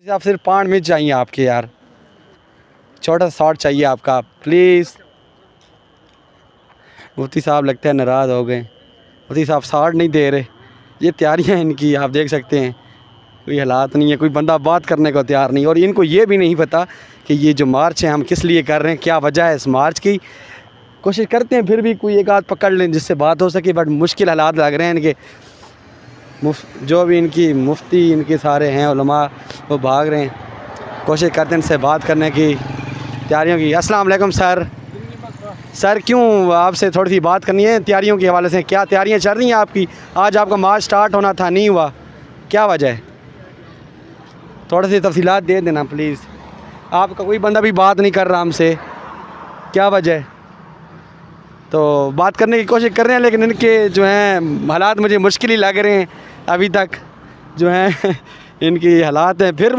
आप सिर्फ 5 मिनट चाहिए आपके यार, छोटा सा शॉट चाहिए आपका प्लीज़। मुफ्ती साहब लगता है नाराज़ हो गए, मुफ्ती साहब शॉट नहीं दे रहे। ये तैयारियां इनकी आप देख सकते हैं, कोई हालात नहीं है, कोई बंदा बात करने को तैयार नहीं। और इनको ये भी नहीं पता कि ये जो मार्च है हम किस लिए कर रहे हैं, क्या वजह है इस मार्च की। कोशिश करते हैं फिर भी कोई एक आध पकड़ लें जिससे बात हो सके, बट मुश्किल हालात लग रहे हैं इनके। जो भी इनकी मुफ्ती इनके सारे हैं उलमा वो भाग रहे हैं। कोशिश करते हैं इनसे बात करने की तैयारियों की। अस्सलाम वालेकुम सर। सर क्यों आपसे थोड़ी सी बात करनी है तैयारियों के हवाले से, क्या तैयारियां चल रही हैं आपकी? आज आपका मार्च स्टार्ट होना था, नहीं हुआ, क्या वजह है? थोड़ी सी तफसीलात दे देना प्लीज़। आपका कोई बंदा भी बात नहीं कर रहा हमसे, क्या वजह है? तो बात करने की कोशिश कर रहे हैं लेकिन इनके जो हैं हालात मुझे मुश्किल ही लग रहे हैं अभी तक, जो हैं इनकी हालात हैं। फिर